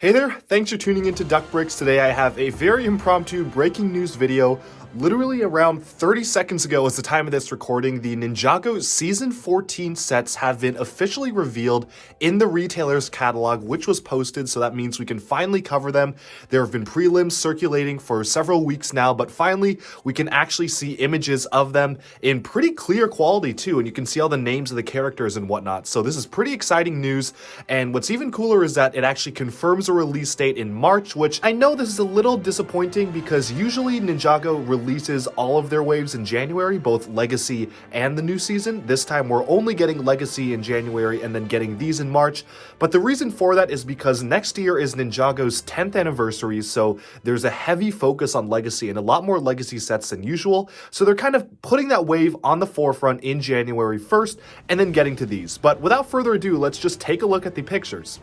Hey there, thanks for tuning into Duck Bricks. Today I have a very impromptu breaking news video. Literally around 30 seconds ago is the time of this recording, the Ninjago Season 14 sets have been officially revealed in the retailer's catalog, which was posted, so that means we can finally cover them. There have been prelims circulating for several weeks now, but finally we can actually see images of them in pretty clear quality too, and you can see all the names of the characters and whatnot. So this is pretty exciting news, and what's even cooler is that it actually confirms a release date in March, which I know this is a little disappointing because usually Ninjago releases all of their waves in January, both Legacy and the new season. This time we're only getting Legacy in January and then getting these in March. But the reason for that is because next year is Ninjago's 10th anniversary, so there's a heavy focus on Legacy and a lot more Legacy sets than usual. So they're kind of putting that wave on the forefront in January 1st and then getting to these. But without further ado, let's just take a look at the pictures.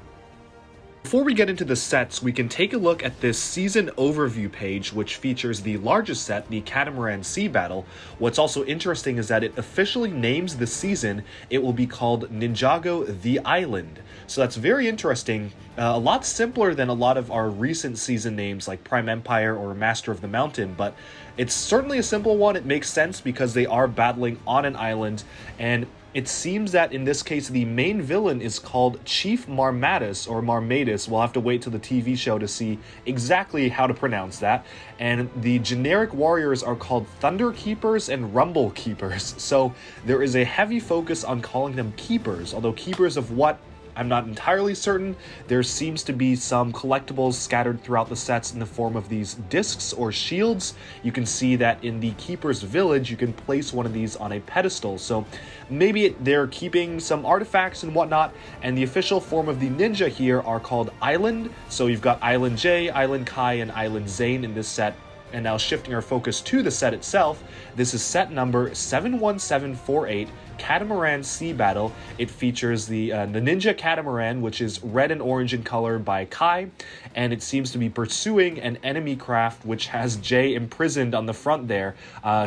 Before we get into the sets, we can take a look at this season overview page, which features the largest set, the Catamaran Sea Battle. What's also interesting is that it officially names the season. It will be called Ninjago The Island. So that's very interesting. A lot simpler than a lot of our recent season names like Prime Empire or Master of the Mountain, but it's certainly a simple one. It makes sense because they are battling on an island, and it seems that in this case, the main villain is called Chief Marmatus, or Marmatus. We'll have to wait till the TV show to see exactly how to pronounce that. And the generic warriors are called Thunder Keepers and Rumble Keepers. So there is a heavy focus on calling them keepers, although keepers of what? I'm not entirely certain. There seems to be some collectibles scattered throughout the sets in the form of these discs or shields. You can see that in the Keeper's Village, you can place one of these on a pedestal. So maybe they're keeping some artifacts and whatnot. And the official form of the ninja here are called Island. So you've got Island J, Island Kai, and Island Zane in this set. And now shifting our focus to the set itself, this is set number 71748, Catamaran Sea Battle. It features the Ninja Catamaran, which is red and orange in color by Kai, and it seems to be pursuing an enemy craft which has Jay imprisoned on the front there.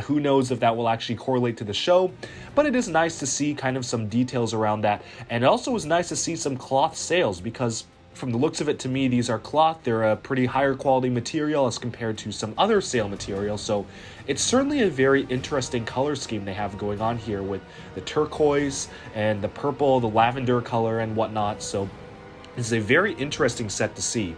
Who knows if that will actually correlate to the show, but it is nice to see kind of some details around that, and it also was nice to see some cloth sails because from the looks of it, to me, these are cloth. They're a pretty higher quality material as compared to some other sail material. So it's certainly a very interesting color scheme they have going on here with the turquoise and the purple, the lavender color and whatnot. So it's a very interesting set to see.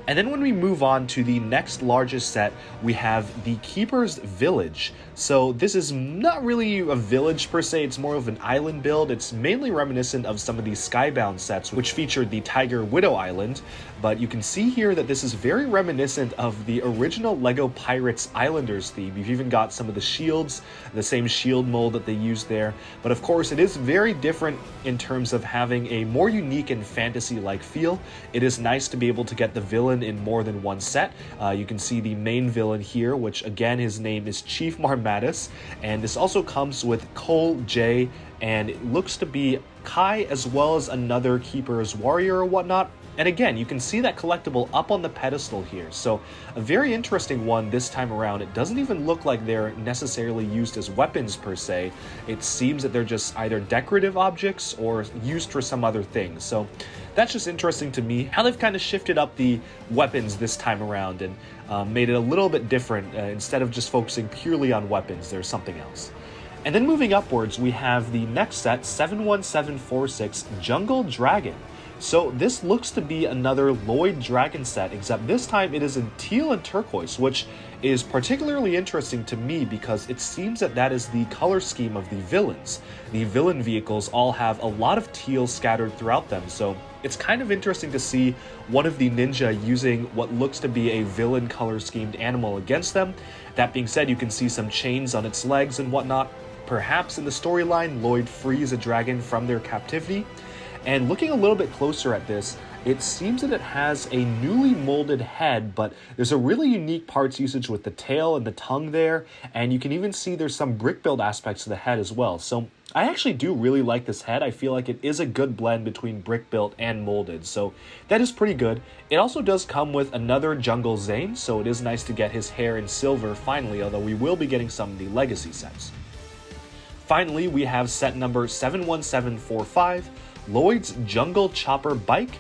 And then when we move on to the next largest set, we have the Keeper's Village. So this is not really a village per se, it's more of an island build. It's mainly reminiscent of some of these Skybound sets, which featured the Tiger Widow Island. But you can see here that this is very reminiscent of the original LEGO Pirates Islanders theme. You've even got some of the shields, the same shield mold that they used there. But of course, it is very different in terms of having a more unique and fantasy-like feel. It is nice to be able to get the villain in more than one set. You can see the main villain here, which again, his name is Chief Marmatus, and this also comes with Cole, Jay, and it looks to be Kai as well as another Keeper's Warrior or whatnot. And again, you can see that collectible up on the pedestal here. So a very interesting one this time around. It doesn't even look like they're necessarily used as weapons per se. It seems that they're just either decorative objects or used for some other thing. So that's just interesting to me, how they've kind of shifted up the weapons this time around and made it a little bit different. Instead of just focusing purely on weapons, there's something else. And then moving upwards, we have the next set, 71746, Jungle Dragon. So this looks to be another Lloyd Dragon set, except this time it is in teal and turquoise, which is particularly interesting to me because it seems that that is the color scheme of the villains. The villain vehicles all have a lot of teal scattered throughout them, so it's kind of interesting to see one of the ninja using what looks to be a villain color schemed animal against them. That being said, you can see some chains on its legs and whatnot. Perhaps in the storyline, Lloyd frees a dragon from their captivity. And looking a little bit closer at this, it seems that it has a newly molded head, but there's a really unique parts usage with the tail and the tongue there, and you can even see there's some brick build aspects to the head as well. So I actually do really like this head. I feel like it is a good blend between brick built and molded, so that is pretty good. It also does come with another Jungle Zane, so it is nice to get his hair in silver finally, although we will be getting some of the legacy sets. Finally, we have set number 71745, Lloyd's Jungle Chopper Bike.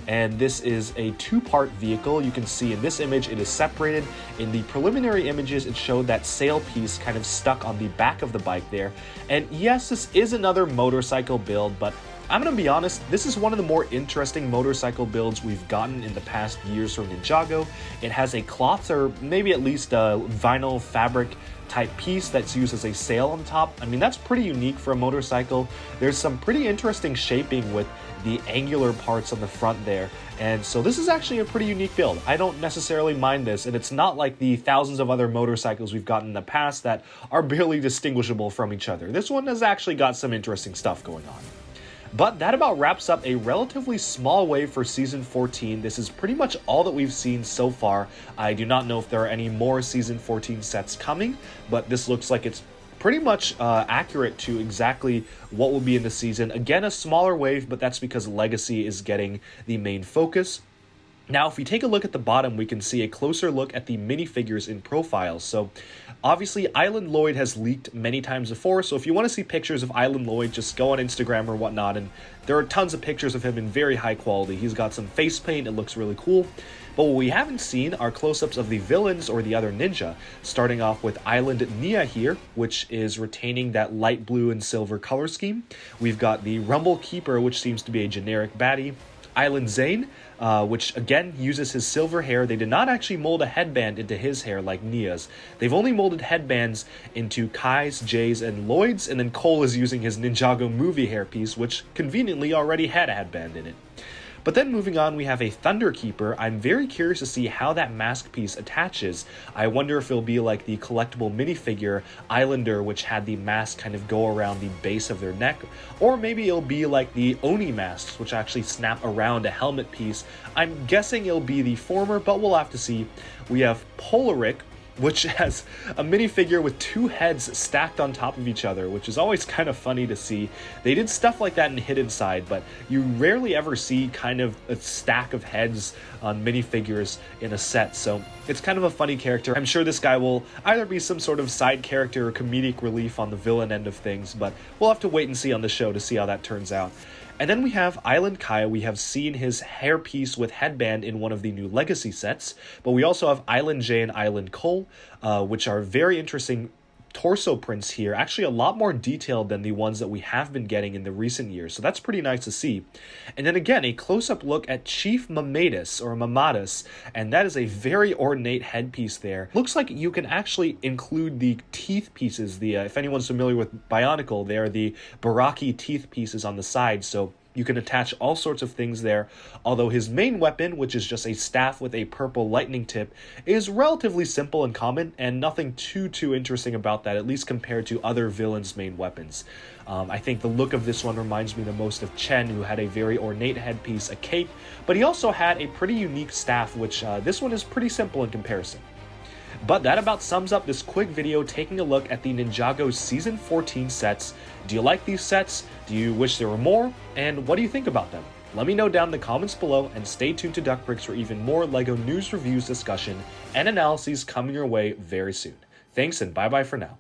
and this is a two-part vehicle. You can see in this image it is separated. In the preliminary images, it showed that sail piece kind of stuck on the back of the bike there. And yes, this is another motorcycle build, but I'm gonna be honest, this is one of the more interesting motorcycle builds we've gotten in the past years from Ninjago. It has a cloth, or maybe at least a vinyl fabric type piece that's used as a sail on top. I mean, that's pretty unique for a motorcycle. There's some pretty interesting shaping with the angular parts on the front there, and so this is actually a pretty unique build. I don't necessarily mind this, and it's not like the thousands of other motorcycles we've gotten in the past that are barely distinguishable from each other. This one has actually got some interesting stuff going on. But that about wraps up a relatively small wave for Season 14. This is pretty much all that we've seen so far. I do not know if there are any more Season 14 sets coming, but this looks like it's pretty much accurate to exactly what will be in the season. Again, a smaller wave, but that's because Legacy is getting the main focus. Now, if we take a look at the bottom, we can see a closer look at the minifigures in profiles. So, obviously, Island Lloyd has leaked many times before, so if you want to see pictures of Island Lloyd, just go on Instagram or whatnot, and there are tons of pictures of him in very high quality. He's got some face paint, it looks really cool. But what we haven't seen are close-ups of the villains or the other ninja, starting off with Island Nia here, which is retaining that light blue and silver color scheme. We've got the Rumble Keeper, which seems to be a generic baddie. Island Zane, which again uses his silver hair. They did not actually mold a headband into his hair like Nia's. They've only molded headbands into Kai's, Jay's, and Lloyd's, and then Cole is using his Ninjago movie hairpiece, which conveniently already had a headband in it. But then moving on, we have a Thunder Keeper. I'm very curious to see how that mask piece attaches. I wonder if it'll be like the collectible minifigure Islander, which had the mask kind of go around the base of their neck, or maybe it'll be like the Oni masks, which actually snap around a helmet piece. I'm guessing it'll be the former, but we'll have to see. We have Polaric, which has a minifigure with two heads stacked on top of each other, which is always kind of funny to see. They did stuff like that in Hidden Side, but you rarely ever see kind of a stack of heads on minifigures in a set, so it's kind of a funny character. I'm sure this guy will either be some sort of side character or comedic relief on the villain end of things, but we'll have to wait and see on the show to see how that turns out. And then we have Island Kai. We have seen his hairpiece with headband in one of the new Legacy sets, but we also have Island Jay and Island Cole, which are very interesting torso prints here, actually a lot more detailed than the ones that we have been getting in the recent years, so that's pretty nice to see. And then again, a close-up look at Chief Mamadus, or Mamadus, and that is a very ornate headpiece there. Looks like you can actually include the teeth pieces, if anyone's familiar with Bionicle, they are the Baraki teeth pieces on the side, so you can attach all sorts of things there, although his main weapon, which is just a staff with a purple lightning tip, is relatively simple and common, and nothing too interesting about that, at least compared to other villains' main weapons. I think the look of this one reminds me the most of Chen, who had a very ornate headpiece, a cape, but he also had a pretty unique staff, which this one is pretty simple in comparison. But that about sums up this quick video taking a look at the Ninjago Season 14 sets. Do you like these sets? Do you wish there were more? And what do you think about them? Let me know down in the comments below, and stay tuned to DuckBricks for even more LEGO news, reviews, discussion, and analyses coming your way very soon. Thanks, and bye-bye for now.